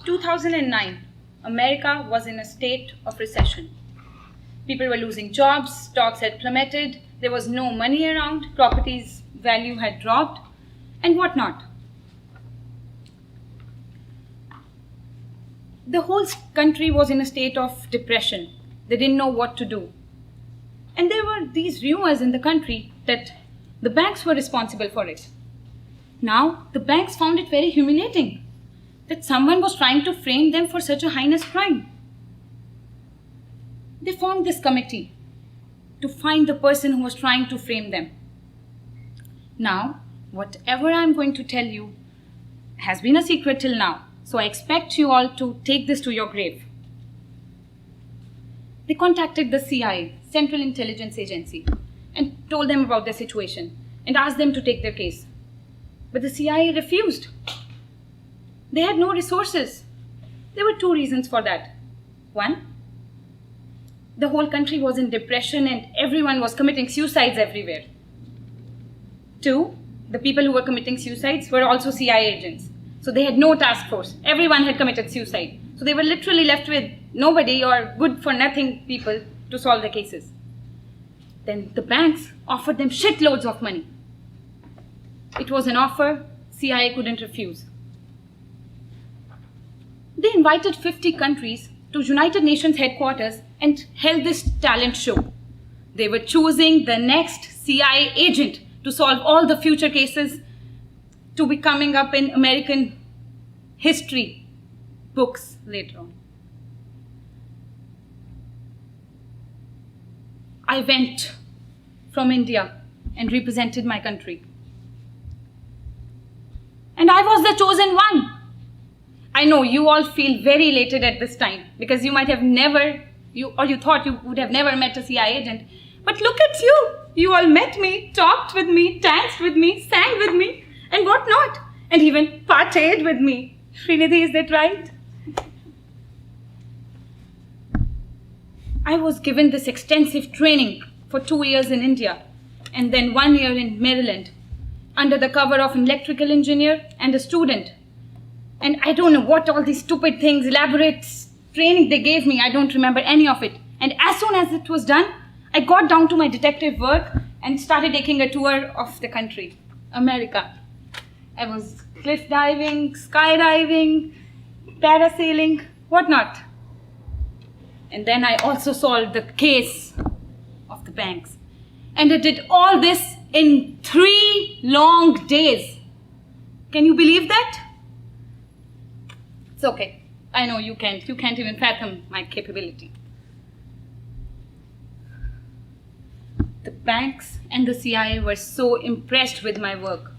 2009, America was in a state of recession. People were losing jobs, stocks had plummeted, there was no money around, properties' value had dropped, and whatnot. The whole country was in a state of depression. They didn't know what to do. And there were these rumors in the country that the banks were responsible for it. Now, the banks found it very humiliating that someone was trying to frame them for such a heinous crime. They formed this committee to find the person who was trying to frame them. Now, whatever I'm going to tell you has been a secret till now, so I expect you all to take this to your grave. They contacted the CIA, Central Intelligence Agency, and told them about their situation and asked them to take their case. But the CIA refused. They had no resources. There were two reasons for that. One, the whole country was in depression and everyone was committing suicides everywhere. Two, the people who were committing suicides were also CIA agents. So they had no task force. Everyone had committed suicide. So they were literally left with nobody or good-for-nothing people to solve the cases. Then the banks offered them shitloads of money. It was an offer CIA couldn't refuse. They invited 50 countries to United Nations headquarters and held this talent show. They were choosing the next CIA agent to solve all the future cases to be coming up in American history books later on. I went from India and represented my country. And I was the chosen one. I know you all feel very elated at this time because you might have never, you thought you would have never met a CIA agent. But look at you. You all met me, talked with me, danced with me, sang with me, and whatnot. And even partied with me. Srinidhi, is that right? I was given this extensive training for 2 years in India and then 1 year in Maryland under the cover of an electrical engineer and a student. And I don't know what all these stupid things, elaborate training they gave me, I don't remember any of it. And as soon as it was done, I got down to my detective work and started taking a tour of the country, America. I was cliff diving, skydiving, parasailing, whatnot. And then I also solved the case of the banks. And I did all this in 3 long days. Can you believe that? It's okay. I know you can't. You can't even fathom my capability. The banks and the CIA were so impressed with my work.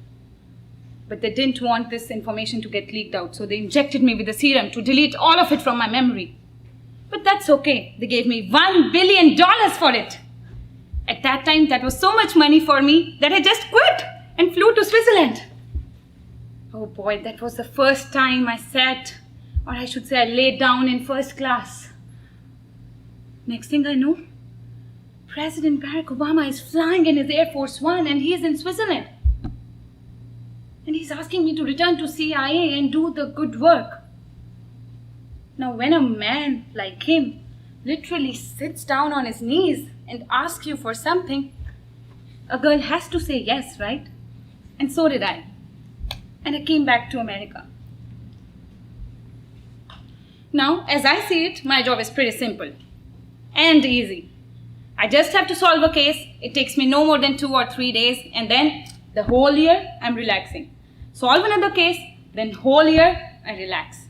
But they didn't want this information to get leaked out, so they injected me with a serum to delete all of it from my memory. But that's okay. They gave me $1 billion for it. At that time, that was so much money for me that I just quit and flew to Switzerland. Oh boy, that was the first time I sat, or I should say I laid down in first class. Next thing I know, President Barack Obama is flying in his Air Force One and he is in Switzerland. And he's asking me to return to CIA and do the good work. Now, when a man like him literally sits down on his knees and asks you for something, a girl has to say yes, right? And so did I. And I came back to America. Now, as I see it, my job is pretty simple and easy. I just have to solve a case. It takes me no more than 2 or 3 days, and then the whole year I'm relaxing. Solve another case, then whole year I relax.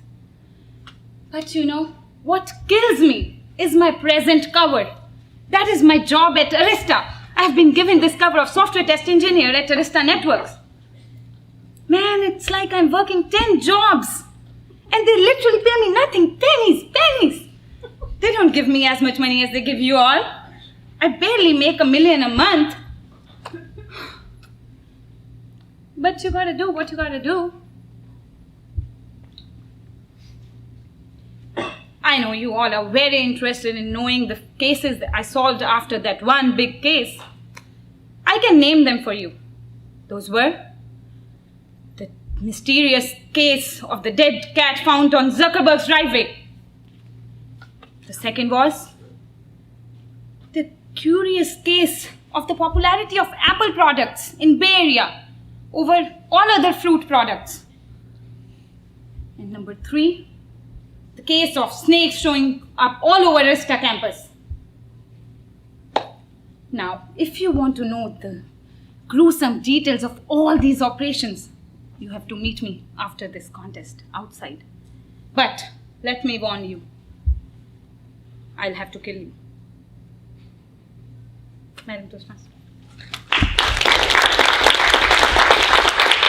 But you know, what kills me is my present cover. That is my job at Arista. I have been given this cover of software test engineer at Arista Networks. Man, it's like I'm working 10 jobs. And they literally pay me nothing. Pennies. They don't give me as much money as they give you all. I barely make $1 million a month. But you gotta do what you gotta do. I know you all are very interested in knowing the cases that I solved after that one big case. I can name them for you. Those were the mysterious case of the dead cat found on Zuckerberg's driveway. The second was the curious case of the popularity of Apple products in Bay Area over all other fruit products. And number 3, the case of snakes showing up all over Arista campus. Now, if you want to know the gruesome details of all these operations, you have to meet me after this contest outside. But let me warn you, I'll have to kill you. Madam Toastmaster.